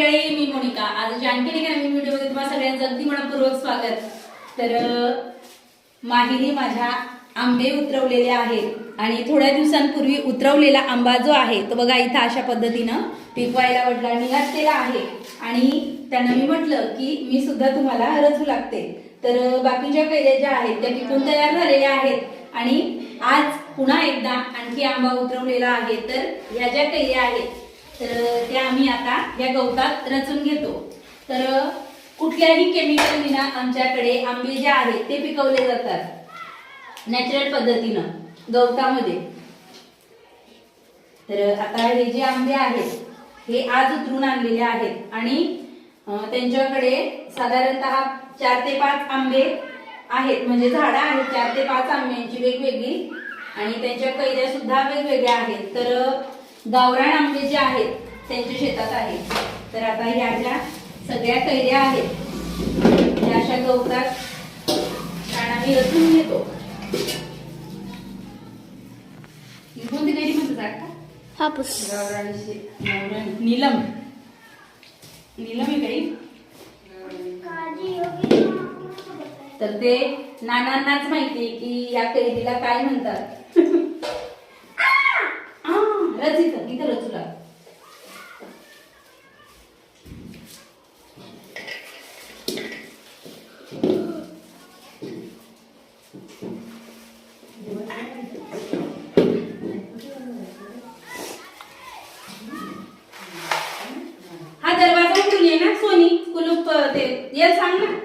मंडळी, मी मोनिका. आज आणखीन एका नवीन व्हिडिओमध्ये तुम्हा सगळ्यांचं अगदी मनपूर्वक स्वागत. तर माहेरी माझ्या आंबे उतरवलेले आहेत आणि थोड्या दिवसांपूर्वी उतरवलेला आंबा जो आहे तो बघा इथं अशा पद्धतीनं पिकवायला वडिलांनी घातलेला आहे. आणि त्यांना मी म्हटलं की मी सुद्धा तुम्हाला रचू लागते. तर बाकीच्या कैऱ्या ज्या आहेत त्या पिकून तयार झालेल्या आहेत आणि आज पुन्हा एकदा आणखी आंबा उतरवलेला आहे. तर ह्या ज्या कैऱ्या आहेत तर त्या आम्ही आता या गवतात रचून घेतो. तर कुठल्याही केमिकल विना आमच्याकडे आंबे जे आहेत ते पिकवले जातात नॅचरल पद्धतीनं गवतामध्ये. तर आता हे जे आंबे आहेत हे आज उतरून आणलेले आहेत आणि त्यांच्याकडे साधारणतः 4 ते 5 आंबे आहेत, म्हणजे झाडं आहेत 4 ते 5 आंब्यांची वेगवेगळी आणि त्यांच्या कैऱ्या सुद्धा वेगवेगळ्या आहेत. तर गावरान आंबे जे आहेत त्यांच्या शेतात आहेत. तर आता ह्या ज्या सगळ्या कैऱ्या आहेत त्या अशा गवतात आम्ही रचून घेतो. कोणती कैरी म्हणतात का? हापूस. नीलम. नीलम आहे काही. तर ते नानांनाच माहिती की या कैरीला काय म्हणतात. इथं रचूला. हा दरवाजा उघडून ये ना सोनी. कुलूप ते ये सांग ना.